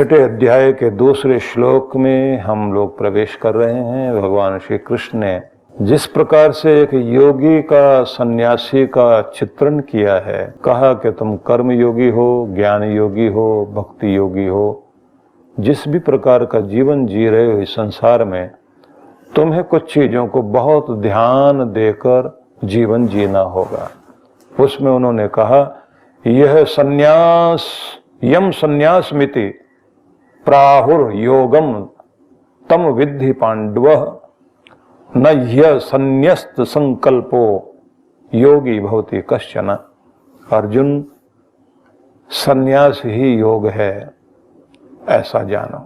छठे अध्याय के दूसरे श्लोक में हम लोग प्रवेश कर रहे हैं। भगवान श्री कृष्ण ने जिस प्रकार से एक योगी का, सन्यासी का चित्रण किया है, कहा कि तुम कर्म योगी हो, ज्ञान योगी हो, भक्ति योगी हो, जिस भी प्रकार का जीवन जी रहे हो इस संसार में, तुम्हें कुछ चीजों को बहुत ध्यान देकर जीवन जीना होगा। उसमें उन्होंने कहा, यह सन्यास यम सन्यास मिति प्राहुर योगम तम विद्धि पांडव न ह्य संन्यस्त संकल्पो योगी भवति कश्चन। अर्जुन, सन्यास ही योग है, ऐसा जानो।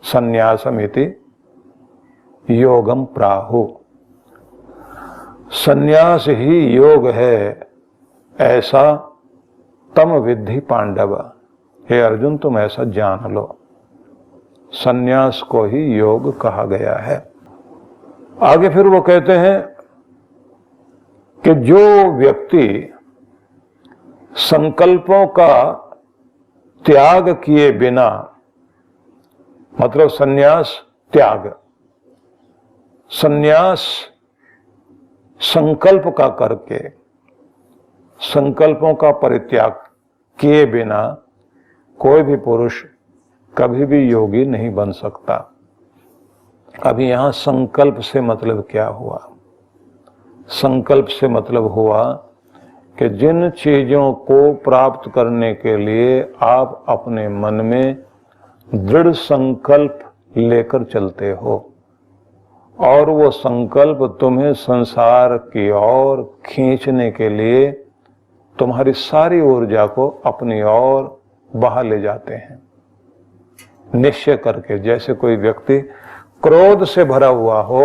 सन्यासमिति योगम प्राहु, सन्यास ही योग है, ऐसा तम विद्धि पांडव। हे अर्जुन, तुम ऐसा जान लो, सन्यास को ही योग कहा गया है। आगे फिर वो कहते हैं कि जो व्यक्ति संकल्पों का त्याग किए बिना, मतलब सन्यास त्याग, सन्यास संकल्प का करके, संकल्पों का परित्याग किए बिना कोई भी पुरुष कभी भी योगी नहीं बन सकता। अभी यहां संकल्प से मतलब क्या हुआ? संकल्प से मतलब हुआ कि जिन चीजों को प्राप्त करने के लिए आप अपने मन में दृढ़ संकल्प लेकर चलते हो और वो संकल्प तुम्हें संसार की ओर खींचने के लिए तुम्हारी सारी ऊर्जा को अपनी ओर बहा ले जाते हैं, निश्चय करके। जैसे कोई व्यक्ति क्रोध से भरा हुआ हो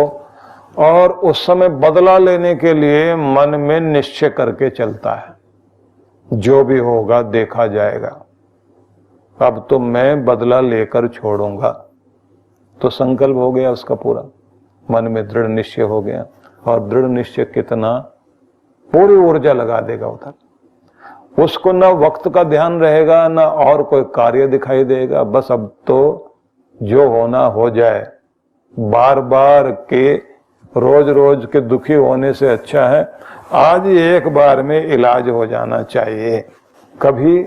और उस समय बदला लेने के लिए मन में निश्चय करके चलता है, जो भी होगा देखा जाएगा, अब तो मैं बदला लेकर छोड़ूंगा, तो संकल्प हो गया उसका पूरा, मन में दृढ़ निश्चय हो गया। और दृढ़ निश्चय कितना, पूरी ऊर्जा लगा देगा उधर। उसको न वक्त का ध्यान रहेगा, न और कोई कार्य दिखाई देगा, बस अब तो जो होना हो जाए। बार बार के रोज रोज के दुखी होने से अच्छा है आज एक बार में इलाज हो जाना चाहिए। कभी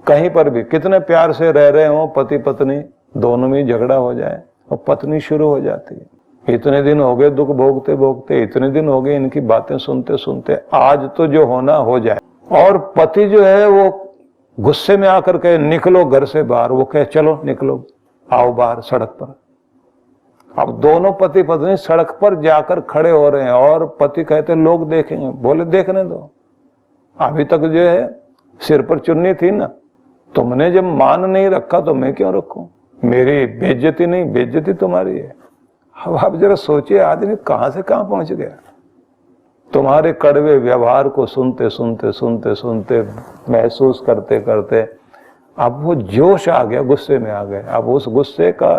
कहीं पर भी कितने प्यार से रह रहे हो, पति पत्नी दोनों में झगड़ा हो जाए और पत्नी शुरू हो जाती है, इतने दिन हो गए दुख भोगते भोगते, इतने दिन हो गए इनकी बातें सुनते सुनते, आज तो जो होना हो जाए। और पति जो है वो गुस्से में आकर कहे निकलो घर से बाहर, वो कहे चलो निकलो, आओ बाहर सड़क पर। अब दोनों पति पत्नी सड़क पर जाकर खड़े हो रहे हैं और पति कहते लोग देखेंगे, बोले देखने दो, अभी तक जो है सिर पर चुन्नी थी ना, तुमने जब मान नहीं रखा तो मैं क्यों रखूं, मेरी बेइज्जती नहीं, बेइज्जती तुम्हारी है। अब आप जरा सोचिए आदमी कहां से कहां पहुंच गया। तुम्हारे कड़वे व्यवहार को सुनते सुनते सुनते सुनते महसूस करते करते अब वो जोश आ गया, गुस्से में आ गए। अब उस गुस्से का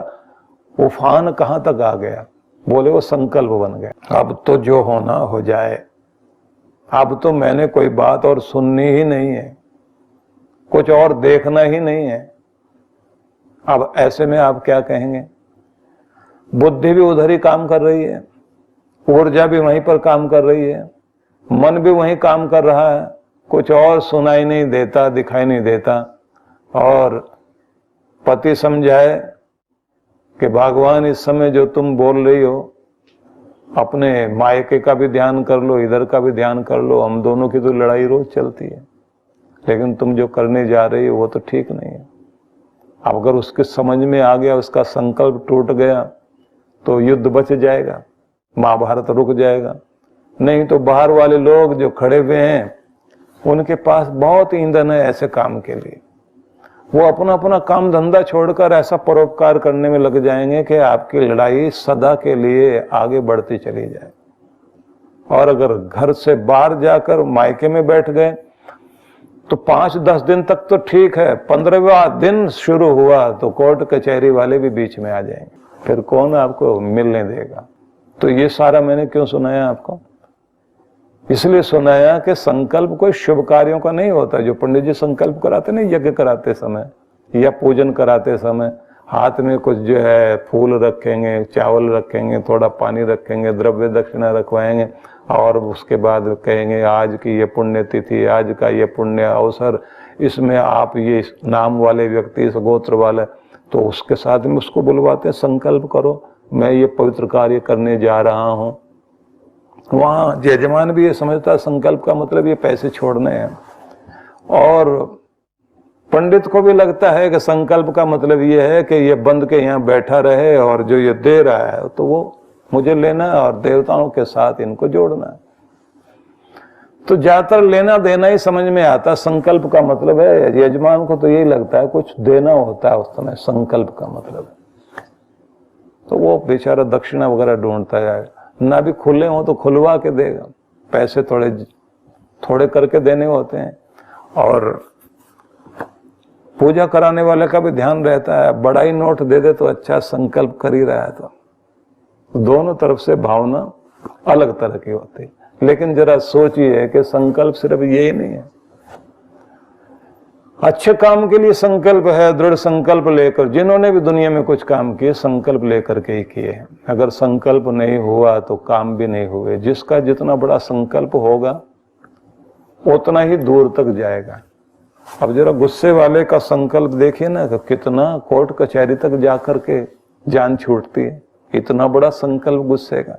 उफान कहां तक आ गया, बोले वो संकल्प बन गया, अब तो जो होना हो जाए, अब तो मैंने कोई बात और सुननी ही नहीं है, कुछ और देखना ही नहीं है। अब ऐसे में आप क्या कहेंगे? बुद्धि भी उधर ही काम कर रही है, ऊर्जा भी वहीं पर काम कर रही है, मन भी वहीं काम कर रहा है, कुछ और सुनाई नहीं देता, दिखाई नहीं देता। और पति समझाए कि भगवान इस समय जो तुम बोल रही हो, अपने मायके का भी ध्यान कर लो, इधर का भी ध्यान कर लो, हम दोनों की तो लड़ाई रोज चलती है, लेकिन तुम जो करने जा रही हो वो तो ठीक नहीं है। अब अगर उसके समझ में आ गया, उसका संकल्प टूट गया, तो युद्ध बच जाएगा, महाभारत रुक जाएगा। नहीं तो बाहर वाले लोग जो खड़े हुए हैं उनके पास बहुत ईंधन है ऐसे काम के लिए, वो अपना अपना काम धंधा छोड़कर ऐसा परोपकार करने में लग जाएंगे कि आपकी लड़ाई सदा के लिए आगे बढ़ती चली जाए। और अगर घर से बाहर जाकर मायके में बैठ गए तो 5-10 दिन तक तो ठीक है, 15वां दिन शुरू हुआ तो कोर्ट कचहरी वाले भी बीच में आ जाएंगे, फिर कौन आपको मिलने देगा। तो ये सारा मैंने क्यों सुनाया आपको? इसलिए सुनाया कि संकल्प कोई शुभ कार्यों का नहीं होता। जो पंडित जी संकल्प कराते नहीं, यज्ञ कराते समय, या पूजन कराते समय हाथ में कुछ जो है फूल रखेंगे, चावल रखेंगे, थोड़ा पानी रखेंगे, द्रव्य दक्षिणा रखवाएंगे और उसके बाद कहेंगे आज की ये पुण्य तिथि, आज का ये पुण्य अवसर, इसमें आप ये नाम वाले व्यक्ति, इस गोत्र वाले, तो उसके साथ में उसको बुलवाते हैं, संकल्प करो मैं ये पवित्र कार्य करने जा रहा हूं। वहां यजमान भी ये समझता है संकल्प का मतलब ये पैसे छोड़ने हैं, और पंडित को भी लगता है कि संकल्प का मतलब ये है कि ये बंद के यहाँ बैठा रहे और जो ये दे रहा है तो वो मुझे लेना है और देवताओं के साथ इनको जोड़ना है। तो ज्यादातर लेना देना ही समझ में आता, संकल्प का मतलब है, यजमान को तो यही लगता है कुछ देना होता है उस समय, संकल्प का मतलब है। तो वो बेचारा दक्षिणा वगैरह ढूंढता जाएगा, ना भी खुले हो तो खुलवा के देगा, पैसे थोड़े थोड़े करके देने होते हैं। और पूजा कराने वाले का भी ध्यान रहता है, बड़ा ही नोट दे दे तो अच्छा, संकल्प कर ही रहा है तो दोनों तरफ से भावना अलग तरह की होती है। लेकिन जरा सोचिए कि संकल्प सिर्फ यही नहीं है, अच्छे काम के लिए संकल्प है, दृढ़ संकल्प लेकर जिन्होंने भी दुनिया में कुछ काम किए संकल्प लेकर के ही किए हैं। अगर संकल्प नहीं हुआ तो काम भी नहीं हुए। जिसका जितना बड़ा संकल्प होगा उतना ही दूर तक जाएगा। अब जरा गुस्से वाले का संकल्प देखिए ना, कितना कोर्ट कचहरी तक जाकर के जान छूटती है, इतना बड़ा संकल्प गुस्से का।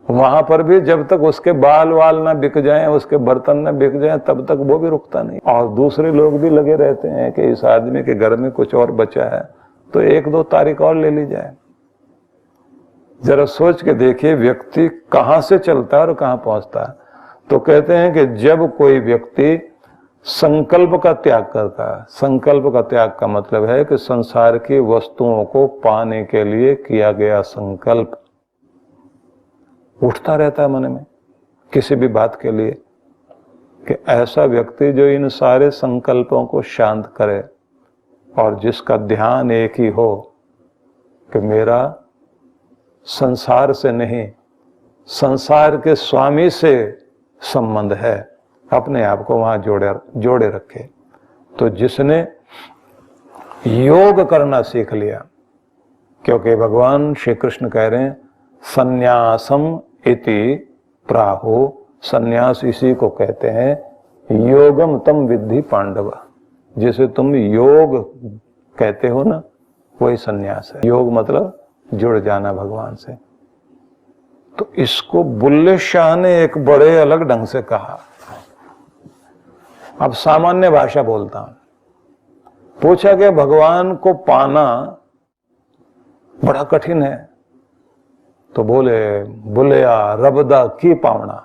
वहां पर भी जब तक उसके बाल वाल ना बिक जाएं, उसके बर्तन ना बिक जाएं, तब तक वो भी रुकता नहीं। और दूसरे लोग भी लगे रहते हैं कि इस आदमी के घर में कुछ और बचा है तो 1-2 तारीख और ले ली जाए। जरा सोच के देखिए व्यक्ति कहां से चलता है और कहां पहुंचता है। तो कहते हैं कि जब कोई व्यक्ति संकल्प का त्याग करता है, संकल्प का त्याग का मतलब है कि संसार की वस्तुओं को पाने के लिए किया गया संकल्प उठता रहता है मन में किसी भी बात के लिए, कि ऐसा व्यक्ति जो इन सारे संकल्पों को शांत करे और जिसका ध्यान एक ही हो कि मेरा संसार से नहीं संसार के स्वामी से संबंध है, अपने आप को वहां जोड़े रखे। तो जिसने योग करना सीख लिया, क्योंकि भगवान श्री कृष्ण कह रहे हैं संन्यासम इति प्राहो, संन्यास इसी को कहते हैं योगम तम विद्धि पांडव, जिसे तुम योग कहते हो ना वही संन्यास है। योग मतलब जुड़ जाना भगवान से। तो इसको बुल्ले शाह ने एक बड़े अलग ढंग से कहा। अब सामान्य भाषा बोलता हूं। पूछा कि भगवान को पाना बड़ा कठिन है, तो बोले रबदा की पावना,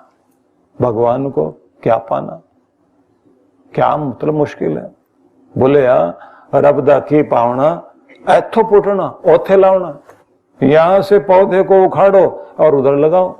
भगवान को क्या पाना, क्या मतलब मुश्किल है। बोले रबदा की पावना, ऐथो पुटना ओथे लावना, यहां से पौधे को उखाड़ो और उधर लगाओ।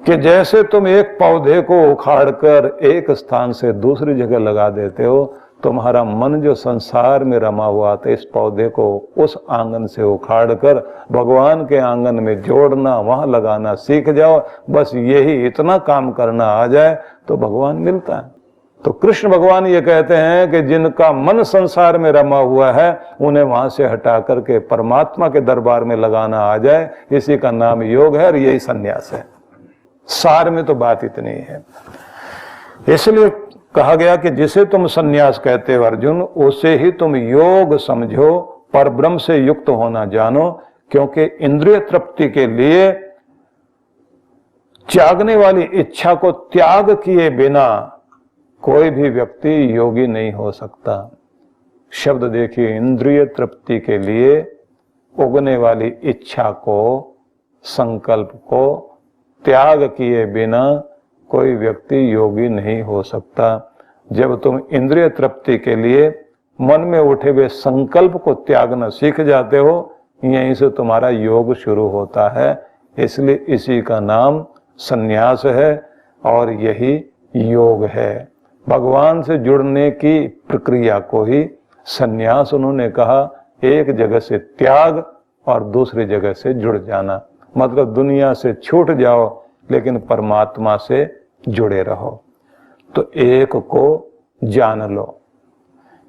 कि जैसे तुम एक पौधे को उखाड़कर एक स्थान से दूसरी जगह लगा देते हो, तुम्हारा मन जो संसार में रमा हुआ था इस पौधे को उस आंगन से उखाड़कर भगवान के आंगन में जोड़ना, वहां लगाना सीख जाओ। बस यही इतना काम करना आ जाए तो भगवान मिलता है। तो कृष्ण भगवान ये कहते हैं कि जिनका मन संसार में रमा हुआ है उन्हें वहां से हटा करके परमात्मा के दरबार में लगाना आ जाए, इसी का नाम योग है और यही संन्यास है। सार में तो बात इतनी है। इसलिए कहा गया कि जिसे तुम संन्यास कहते हो अर्जुन, उसे ही तुम योग समझो, पर ब्रह्म से युक्त होना जानो, क्योंकि इंद्रिय तृप्ति के लिए त्यागने वाली इच्छा को त्याग किए बिना कोई भी व्यक्ति योगी नहीं हो सकता। शब्द देखिए, इंद्रिय तृप्ति के लिए उगने वाली इच्छा को, संकल्प को त्याग किए बिना कोई व्यक्ति योगी नहीं हो सकता। जब तुम इंद्रिय तृप्ति के लिए मन में उठे हुए संकल्प को त्यागना सीख जाते हो, यहीं से तुम्हारा योग शुरू होता है। इसलिए इसी का नाम संन्यास है और यही योग है। भगवान से जुड़ने की प्रक्रिया को ही संन्यास उन्होंने कहा। एक जगह से त्याग और दूसरी जगह से जुड़ जाना, मतलब दुनिया से छूट जाओ लेकिन परमात्मा से जुड़े रहो। तो एक को जान लो,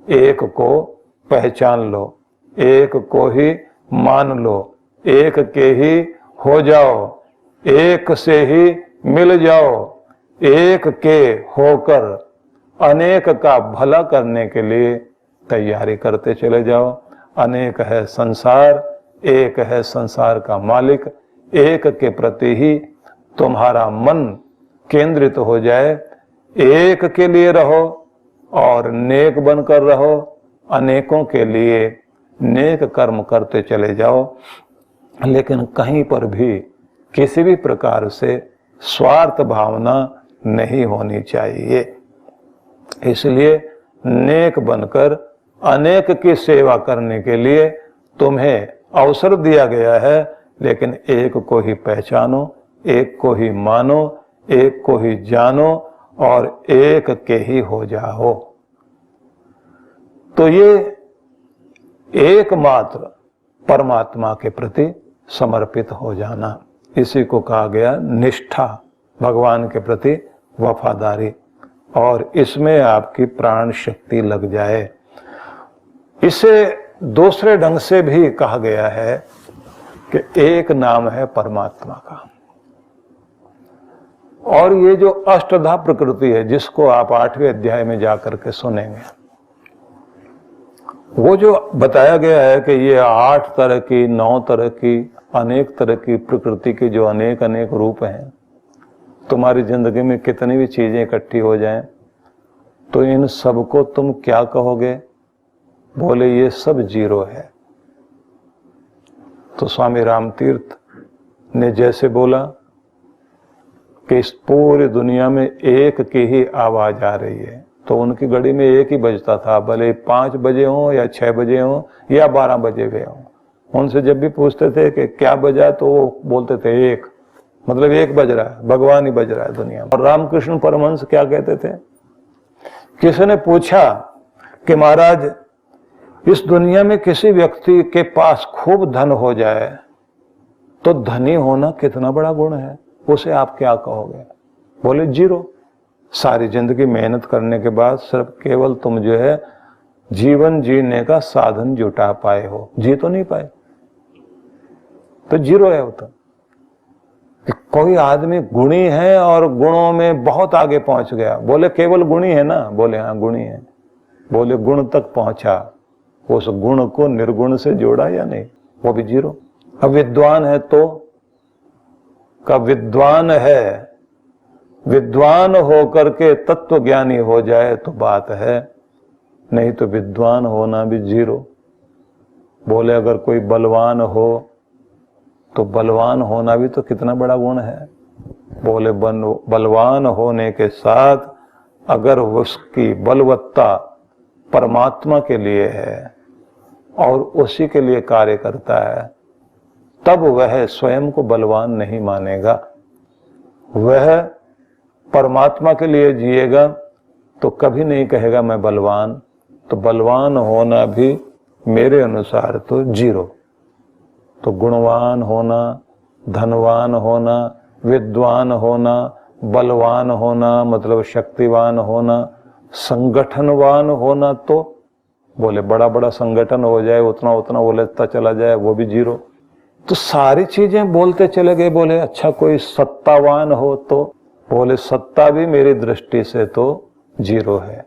एक को पहचान लो, एक को ही मान लो, एक के ही हो जाओ, एक से ही मिल जाओ, एक के होकर अनेक का भला करने के लिए तैयारी करते चले जाओ। अनेक है संसार, एक है संसार का मालिक, एक के प्रति ही तुम्हारा मन केंद्रित हो जाए, एक के लिए रहो और नेक बनकर रहो, अनेकों के लिए नेक कर्म करते चले जाओ, लेकिन कहीं पर भी किसी भी प्रकार से स्वार्थ भावना नहीं होनी चाहिए। इसलिए नेक बनकर अनेक की सेवा करने के लिए तुम्हें अवसर दिया गया है, लेकिन एक को ही पहचानो, एक को ही मानो, एक को ही जानो और एक के ही हो जाओ। तो ये एकमात्र परमात्मा के प्रति समर्पित हो जाना, इसी को कहा गया निष्ठा, भगवान के प्रति वफादारी, और इसमें आपकी प्राण शक्ति लग जाए। इसे दूसरे ढंग से भी कहा गया है कि एक नाम है परमात्मा का। और ये जो अष्टधा प्रकृति है, जिसको आप 8वें अध्याय में जाकर के सुनेंगे, वो जो बताया गया है कि ये 8 तरह की, 9 तरह की, अनेक तरह की प्रकृति के जो अनेक अनेक रूप हैं, तुम्हारी जिंदगी में कितनी भी चीजें इकट्ठी हो जाएं, तो इन सबको तुम क्या कहोगे? बोले ये सब जीरो है। तो स्वामी रामतीर्थ ने जैसे बोला कि इस पूरी दुनिया में एक की ही आवाज आ रही है, तो उनकी घड़ी में एक ही बजता था, भले 5 बजे हो या 6 बजे हो या 12 बजे हुए हो। उनसे जब भी पूछते थे कि क्या बजा, तो वो बोलते थे एक, मतलब एक बज रहा है, भगवान ही बज रहा है दुनिया में। और रामकृष्ण परमहंस क्या कहते थे? किसी ने पूछा कि महाराज, इस दुनिया में किसी व्यक्ति के पास खूब धन हो जाए तो धनी होना कितना बड़ा गुण है, उसे आप क्या कहोगे? बोले जीरो। सारी जिंदगी मेहनत करने के बाद सिर्फ केवल तुम जो है जीवन जीने का साधन जुटा पाए हो, जी तो नहीं पाए, तो जीरो है वो। तो कोई आदमी गुणी है और गुणों में बहुत आगे पहुंच गया, बोले केवल गुणी है ना? बोले हाँ गुणी है। बोले गुण तक पहुंचा, उस गुण को निर्गुण से जोड़ा या नहीं? वो भी जीरो। अब विद्वान है तो कब विद्वान है, विद्वान होकर के तत्व ज्ञानी हो जाए तो बात है, नहीं तो विद्वान होना भी जीरो। बोले अगर कोई बलवान हो तो बलवान होना भी तो कितना बड़ा गुण है। बोले बलवान होने के साथ अगर उसकी बलवत्ता परमात्मा के लिए है और उसी के लिए कार्य करता है, तब वह स्वयं को बलवान नहीं मानेगा। वह परमात्मा के लिए जिएगा तो कभी नहीं कहेगा मैं बलवान। तो बलवान होना भी मेरे अनुसार तो जीरो। तो गुणवान होना, धनवान होना, विद्वान होना, बलवान होना मतलब शक्तिवान होना, संगठनवान होना, तो बोले बड़ा बड़ा संगठन हो जाए, उतना उतना उलझता चला जाए, वो भी जीरो। तो सारी चीजें बोलते चले गए। बोले अच्छा कोई सत्तावान हो तो? बोले सत्ता भी मेरी दृष्टि से तो जीरो है।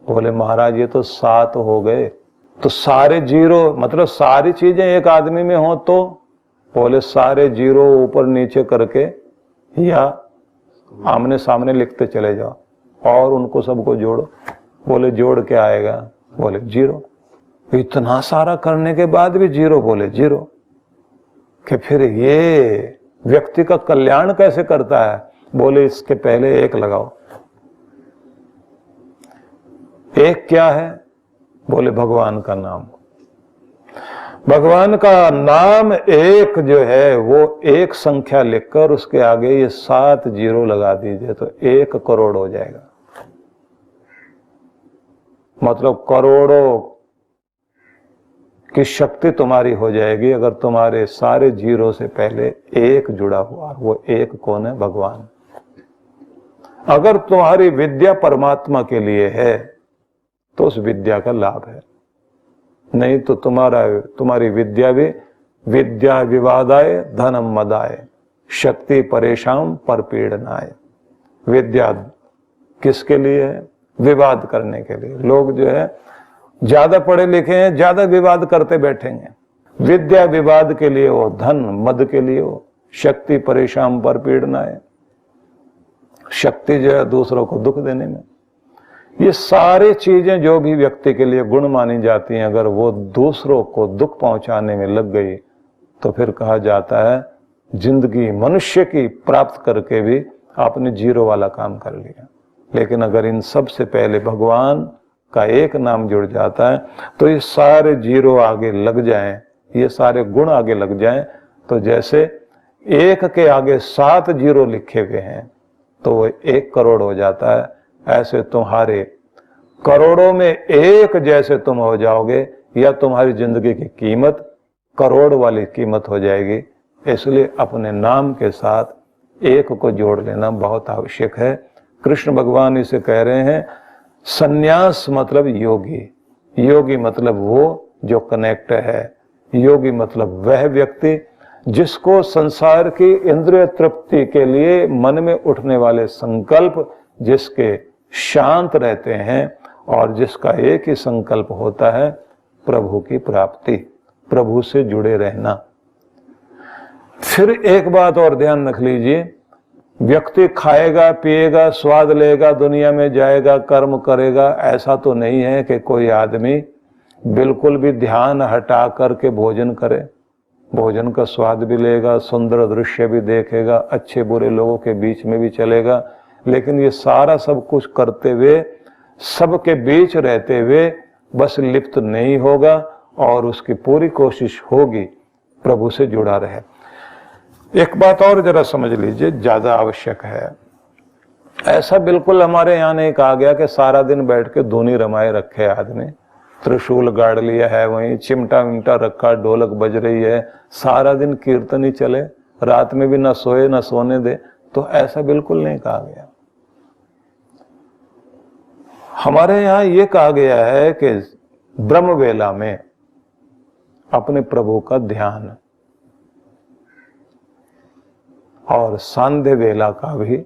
बोले महाराज ये तो 7 हो गए, तो सारे जीरो मतलब सारी चीजें एक आदमी में हो तो? बोले सारे जीरो ऊपर नीचे करके या आमने सामने लिखते चले जाओ और उनको सबको जोड़ो। बोले जोड़ के आएगा? बोले जीरो। इतना सारा करने के बाद भी जीरो। बोले जीरो। कि फिर ये व्यक्ति का कल्याण कैसे करता है? बोले इसके पहले एक लगाओ। एक क्या है? बोले भगवान का नाम। भगवान का नाम एक जो है वो एक संख्या लिखकर उसके आगे ये 7 जीरो लगा दीजिए तो 1 करोड़ हो जाएगा। मतलब करोड़ों की शक्ति तुम्हारी हो जाएगी अगर तुम्हारे सारे जीरो से पहले एक जुड़ा हुआ। वो एक कौन है? भगवान। अगर तुम्हारी विद्या परमात्मा के लिए है तो उस विद्या का लाभ है। नहीं तो तुम्हारी विद्या भी विद्या विवादाय धनम मदाय शक्ति परेशान पर पीड़नाय। विद्या किसके लिए है? विवाद करने के लिए। लोग जो है ज्यादा पढ़े लिखे हैं, ज्यादा विवाद करते बैठेंगे। विद्या विवाद के लिए हो, धन मद के लिए हो, शक्ति परेशान पर पीड़नाय। शक्ति जो है दूसरों को दुख देने में। ये सारी चीजें जो भी व्यक्ति के लिए गुण मानी जाती हैं, अगर वो दूसरों को दुख पहुंचाने में लग गई तो फिर कहा जाता है जिंदगी मनुष्य की प्राप्त करके भी आपने जीरो वाला काम कर लिया। लेकिन अगर इन सब से पहले भगवान का एक नाम जुड़ जाता है तो ये सारे जीरो आगे लग जाएं, ये सारे गुण आगे लग जाएं, तो जैसे 1 के आगे 7 जीरो लिखे हुए हैं तो वो 1 करोड़ हो जाता है। ऐसे तुम्हारे करोड़ों में एक जैसे तुम हो जाओगे, या तुम्हारी जिंदगी की कीमत करोड़ वाली कीमत हो जाएगी। इसलिए अपने नाम के साथ 1 को जोड़ लेना बहुत आवश्यक है। कृष्ण भगवान इसे कह रहे हैं सन्यास मतलब योगी। योगी मतलब वो जो कनेक्ट है। योगी मतलब वह व्यक्ति जिसको संसार की इंद्रिय तृप्ति के लिए मन में उठने वाले संकल्प जिसके शांत रहते हैं और जिसका एक ही संकल्प होता है प्रभु की प्राप्ति, प्रभु से जुड़े रहना। फिर एक बात और ध्यान रख लीजिए, व्यक्ति खाएगा पिएगा स्वाद लेगा दुनिया में जाएगा कर्म करेगा, ऐसा तो नहीं है कि कोई आदमी बिल्कुल भी ध्यान हटा करके भोजन करे। भोजन का स्वाद भी लेगा, सुंदर दृश्य भी देखेगा, अच्छे बुरे लोगों के बीच में भी चलेगा, लेकिन ये सारा सब कुछ करते हुए सबके बीच रहते हुए बस लिप्त नहीं होगा और उसकी पूरी कोशिश होगी प्रभु से जुड़ा रहे। एक बात और जरा समझ लीजिए, ज्यादा आवश्यक है। ऐसा बिल्कुल हमारे यहाँ नहीं कहा गया कि सारा दिन बैठ के धुनी रमाए रखे आदमी, त्रिशूल गाड़ लिया है, वहीं चिमटा विमटा रखा, ढोलक बज रही है, सारा दिन कीर्तन ही चले, रात में भी न सोए न सोने दे, तो ऐसा बिल्कुल नहीं कहा गया। हमारे यहाँ ये कहा गया है कि ब्रह्म वेला में अपने प्रभु का ध्यान और सांध्य वेला का भी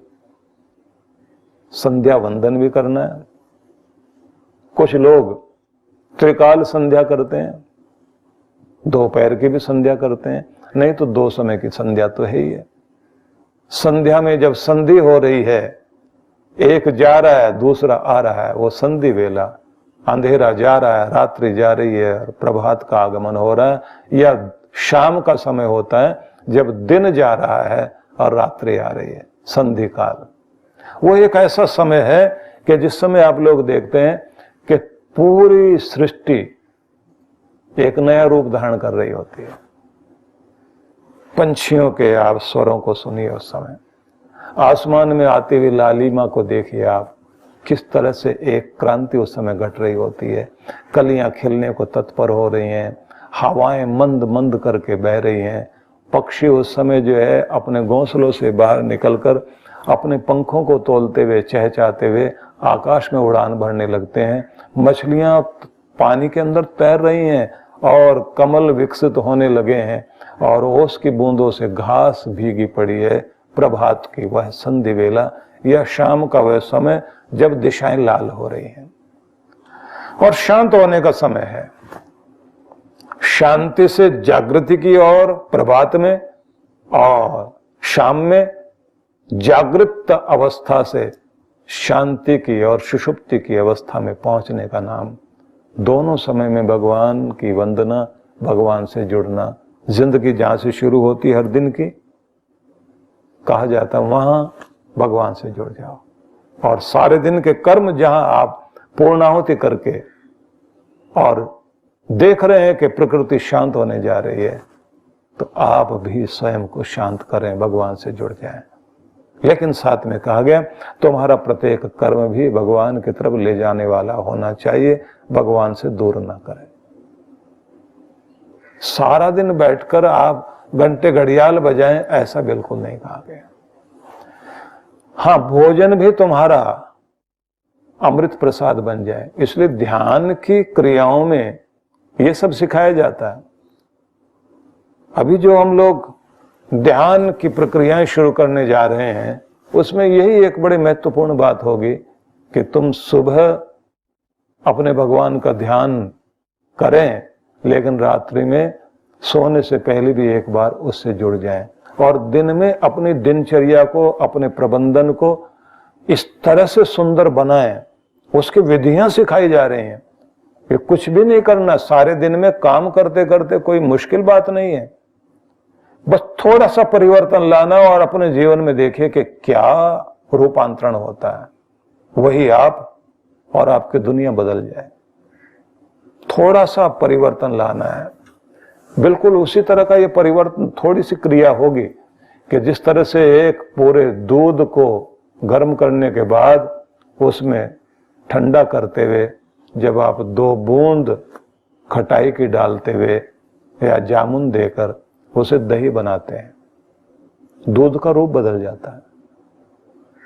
संध्या वंदन भी करना है। कुछ लोग त्रिकाल संध्या करते हैं, दोपहर की भी संध्या करते हैं, नहीं तो 2 समय की संध्या तो है ही है। संध्या में जब संधि हो रही है, एक जा रहा है दूसरा आ रहा है, वो संधि वेला। अंधेरा जा रहा है, रात्रि जा रही है और प्रभात का आगमन हो रहा है, या शाम का समय होता है जब दिन जा रहा है और रात्रि आ रही है, संधि काल। वो एक ऐसा समय है कि जिस समय आप लोग देखते हैं कि पूरी सृष्टि एक नया रूप धारण कर रही होती है। पंछियों के आप स्वरों को सुनिए, उस समय आसमान में आती हुई लालिमा को देखिए आप, किस तरह से एक क्रांति उस समय घट रही होती है। कलियां खिलने को तत्पर हो रही हैं, हवाएं मंद मंद करके बह रही हैं, पक्षी उस समय जो है अपने घोंसलों से बाहर निकलकर अपने पंखों को तोलते हुए चहचहाते हुए आकाश में उड़ान भरने लगते हैं। मछलियां पानी के अंदर तैर रही हैं और कमल विकसित होने लगे हैं और ओस की बूंदों से घास भीगी पड़ी है। प्रभात की वह संधि वेला या शाम का वह समय जब दिशाएं लाल हो रही हैं और शांत होने का समय है। शांति से जागृति की ओर प्रभात में, और शाम में जागृत अवस्था से शांति की और सुषुप्ति की अवस्था में पहुंचने का नाम। दोनों समय में भगवान की वंदना, भगवान से जुड़ना। जिंदगी जहां से शुरू होती है हर दिन की, कहा जाता वहां भगवान से जुड़ जाओ, और सारे दिन के कर्म जहां आप पूर्णाहुति करके और देख रहे हैं कि प्रकृति शांत होने जा रही है, तो आप भी स्वयं को शांत करें, भगवान से जुड़ जाएं। लेकिन साथ में कहा गया तुम्हारा प्रत्येक कर्म भी भगवान की तरफ ले जाने वाला होना चाहिए, भगवान से दूर ना करें। सारा दिन बैठकर आप घंटे घड़ियाल बजाएं, ऐसा बिल्कुल नहीं कहा गया। हाँ, भोजन भी तुम्हारा अमृत प्रसाद बन जाए। इसलिए ध्यान की क्रियाओं में ये सब सिखाया जाता है। अभी जो हम लोग ध्यान की प्रक्रियाएं शुरू करने जा रहे हैं, उसमें यही एक बड़ी महत्वपूर्ण बात होगी कि तुम सुबह अपने भगवान का ध्यान करें, लेकिन रात्रि में सोने से पहले भी एक बार उससे जुड़ जाएं, और दिन में अपनी दिनचर्या को, अपने प्रबंधन को इस तरह से सुंदर बनाएं। उसकी विधियां सिखाई जा रही हैं कि कुछ भी नहीं करना, सारे दिन में काम करते करते कोई मुश्किल बात नहीं है, बस थोड़ा सा परिवर्तन लाना और अपने जीवन में देखिए कि क्या रूपांतरण होता है। वही आप और आपकी दुनिया बदल जाए। थोड़ा सा परिवर्तन लाना है। बिल्कुल उसी तरह का ये परिवर्तन, थोड़ी सी क्रिया होगी कि जिस तरह से एक पूरे दूध को गर्म करने के बाद उसमें ठंडा करते हुए जब आप 2 बूंद खटाई की डालते हुए या जामुन देकर उसे दही बनाते हैं, दूध का रूप बदल जाता है,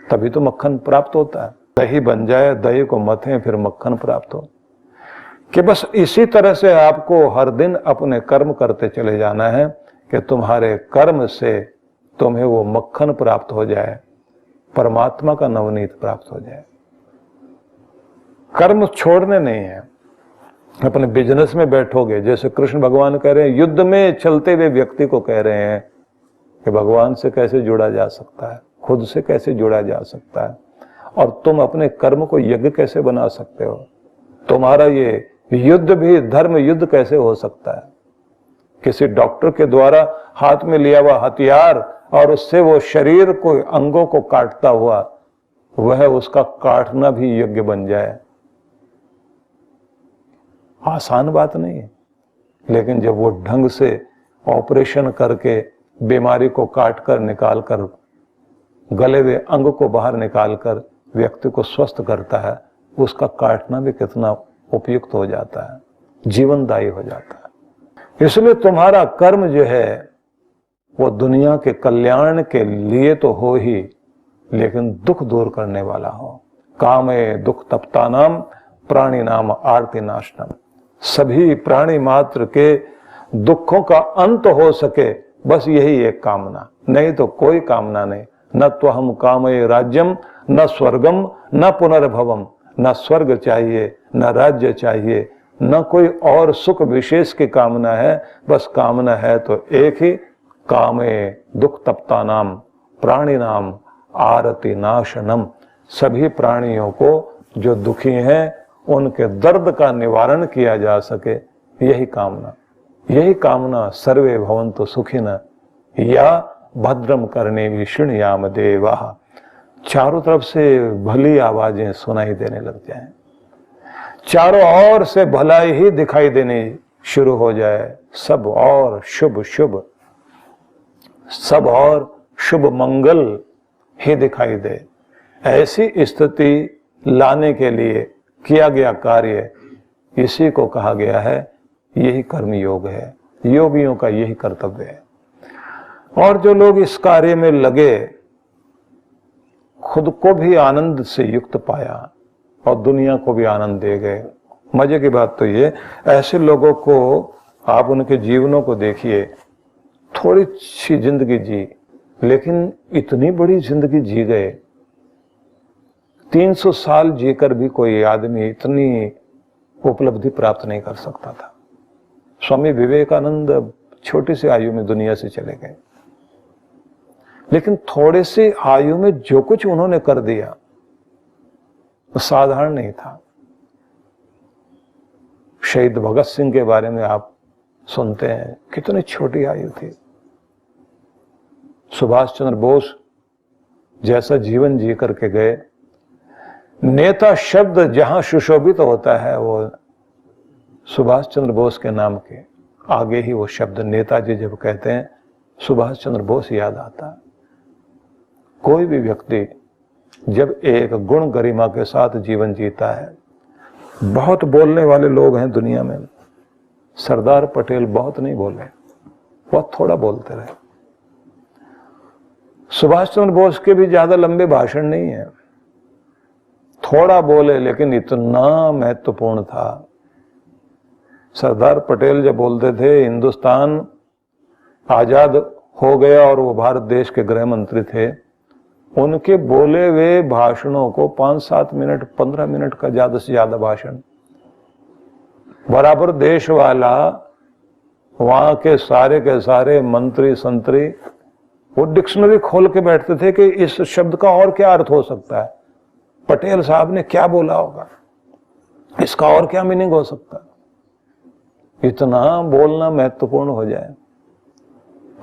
तभी तो मक्खन प्राप्त होता है। दही बन जाए, दही को मथें, फिर मक्खन प्राप्त हो। कि बस इसी तरह से आपको हर दिन अपने कर्म करते चले जाना है कि तुम्हारे कर्म से तुम्हें वो मक्खन प्राप्त हो जाए, परमात्मा का नवनीत प्राप्त हो जाए। कर्म छोड़ने नहीं है। अपने बिजनेस में बैठोगे, जैसे कृष्ण भगवान कह रहे हैं, युद्ध में चलते हुए व्यक्ति को कह रहे हैं कि भगवान से कैसे जुड़ा जा सकता है, खुद से कैसे जुड़ा जा सकता है, और तुम अपने कर्म को यज्ञ कैसे बना सकते हो। तुम्हारा ये युद्ध भी धर्म युद्ध कैसे हो सकता है। किसी डॉक्टर के द्वारा हाथ में लिया हुआ हथियार और उससे वो शरीर को, अंगों को काटता हुआ, वह उसका काटना भी यज्ञ बन जाए, आसान बात नहीं है। लेकिन जब वो ढंग से ऑपरेशन करके बीमारी को काट कर निकाल कर, गले हुए अंग को बाहर निकाल कर व्यक्ति को स्वस्थ करता है, उसका काटना भी कितना उपयुक्त हो जाता है, जीवनदायी हो जाता है। इसलिए तुम्हारा कर्म जो है वो दुनिया के कल्याण के लिए तो हो ही, लेकिन दुख दूर करने वाला हो। कामे दुख तप्तानाम प्राणी नाम आरती नाशनम। सभी प्राणी मात्र के दुखों का अंत हो सके, बस यही एक कामना, नहीं तो कोई कामना नहीं। न तो हम कामये राज्यम न स्वर्गम न पुनर्भवम। न स्वर्ग चाहिए, न राज्य चाहिए, न कोई और सुख विशेष की कामना है। बस कामना है तो एक ही, कामे दुख तप्तानाम प्राणी नाम आरती नाशनम। सभी प्राणियों को जो दुखी हैं उनके दर्द का निवारण किया जा सके, यही कामना। यही कामना सर्वे भवन्तु सुखिनः या भद्रम कर्णेभिः शृणुयाम देवाः। चारों तरफ से भली आवाजें सुनाई देने लग जाएं, चारों ओर से भलाई ही दिखाई देने शुरू हो जाए, सब और शुभ शुभ, सब और शुभ मंगल ही दिखाई दे। ऐसी स्थिति लाने के लिए किया गया कार्य, इसी को कहा गया है, यही कर्म योग है, योगियों का यही कर्तव्य है। और जो लोग इस कार्य में लगे, खुद को भी आनंद से युक्त पाया और दुनिया को भी आनंद दे गए। मजे की बात तो ये, ऐसे लोगों को आप उनके जीवनों को देखिए, थोड़ी सी जिंदगी जी, लेकिन इतनी बड़ी जिंदगी जी गए। 300 साल जीकर भी कोई आदमी इतनी उपलब्धि प्राप्त नहीं कर सकता था। स्वामी विवेकानंद छोटी सी आयु में दुनिया से चले गए, लेकिन थोड़े से आयु में जो कुछ उन्होंने कर दिया वो साधारण नहीं था। शहीद भगत सिंह के बारे में आप सुनते हैं, कितनी छोटी आयु थी। सुभाष चंद्र बोस जैसा जीवन जी करके गए। नेता शब्द जहां सुशोभित होता है, वो सुभाष चंद्र बोस के नाम के आगे ही वो शब्द नेताजी जब कहते हैं, सुभाष चंद्र बोस याद आता है। कोई भी व्यक्ति जब एक गुण गरिमा के साथ जीवन जीता है, बहुत बोलने वाले लोग हैं दुनिया में, सरदार पटेल बहुत नहीं बोले, बहुत थोड़ा बोलते रहे। सुभाष चंद्र बोस के भी ज्यादा लंबे भाषण नहीं है, थोड़ा बोले लेकिन इतना महत्वपूर्ण था। सरदार पटेल जब बोलते थे हिंदुस्तान आजाद हो गया और वो भारत देश के गृह मंत्री थे, उनके बोले हुए भाषणों को 5-7 मिनट 15 मिनट का ज्यादा से ज्यादा भाषण बराबर देश वाला, वहां के सारे मंत्री संतरी वो डिक्शनरी खोल के बैठते थे कि इस शब्द का और क्या अर्थ हो सकता है, पटेल साहब ने क्या बोला होगा, इसका और क्या मीनिंग हो सकता है। इतना बोलना महत्वपूर्ण हो जाए।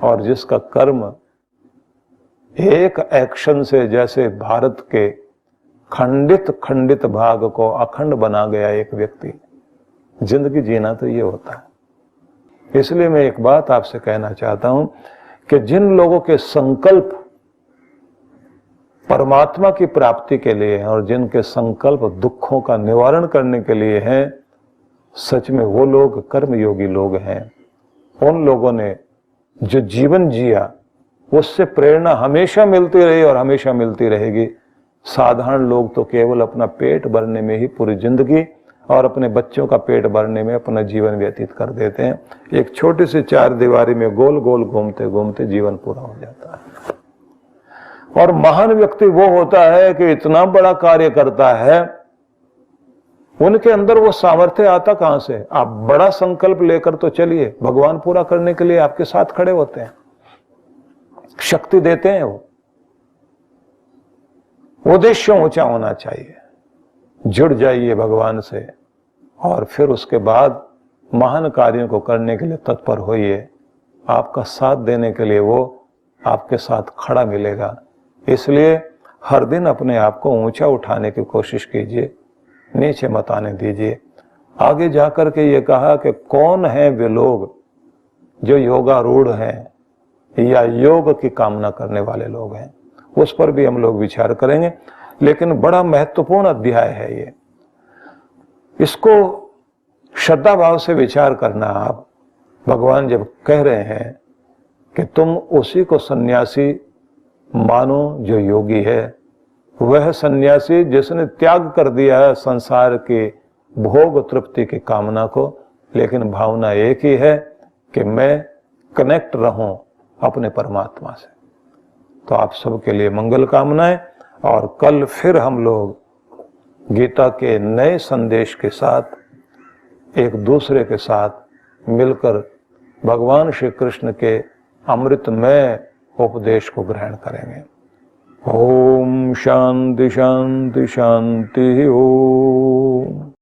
और जिसका कर्म एक एक्शन से जैसे भारत के खंडित भाग को अखंड बना गया एक व्यक्ति, जिंदगी जीना तो ये होता है। इसलिए मैं एक बात आपसे कहना चाहता हूं कि जिन लोगों के संकल्प परमात्मा की प्राप्ति के लिए हैं और जिनके संकल्प दुखों का निवारण करने के लिए हैं, सच में वो लोग कर्मयोगी लोग हैं। उन लोगों ने जो जीवन जिया उससे प्रेरणा हमेशा मिलती रही और हमेशा मिलती रहेगी। साधारण लोग तो केवल अपना पेट भरने में ही पूरी जिंदगी और अपने बच्चों का पेट भरने में अपना जीवन व्यतीत कर देते हैं। एक छोटी सी चार दीवारी में गोल गोल घूमते घूमते जीवन पूरा हो जाता है। और महान व्यक्ति वो होता है कि इतना बड़ा कार्य करता है, उनके अंदर वो सामर्थ्य आता कहां से? आप बड़ा संकल्प लेकर तो चलिए, भगवान पूरा करने के लिए आपके साथ खड़े होते हैं, शक्ति देते हैं। वो उद्देश्य ऊंचा होना चाहिए। जुड़ जाइए भगवान से और फिर उसके बाद महान कार्यों को करने के लिए तत्पर होइए। आपका साथ देने के लिए वो आपके साथ खड़ा मिलेगा। इसलिए हर दिन अपने आप को ऊंचा उठाने की कोशिश कीजिए, नीचे मत आने दीजिए। आगे जाकर के ये कहा कि कौन है वे लोग जो योगारूढ़ हैं या योग की कामना करने वाले लोग हैं, उस पर भी हम लोग विचार करेंगे। लेकिन बड़ा महत्वपूर्ण अध्याय है ये, इसको श्रद्धा भाव से विचार करना। आप भगवान जब कह रहे हैं कि तुम उसी को सन्यासी मानो जो योगी है, वह सन्यासी जिसने त्याग कर दिया है संसार के भोग तृप्ति की कामना को, लेकिन भावना एक ही है कि मैं कनेक्ट रहूं अपने परमात्मा से। तो आप सबके लिए मंगल कामनाएं, और कल फिर हम लोग गीता के नए संदेश के साथ एक दूसरे के साथ मिलकर भगवान श्री कृष्ण के अमृतमय उपदेश को ग्रहण करेंगे। ओम शांति शांति शांति ओम।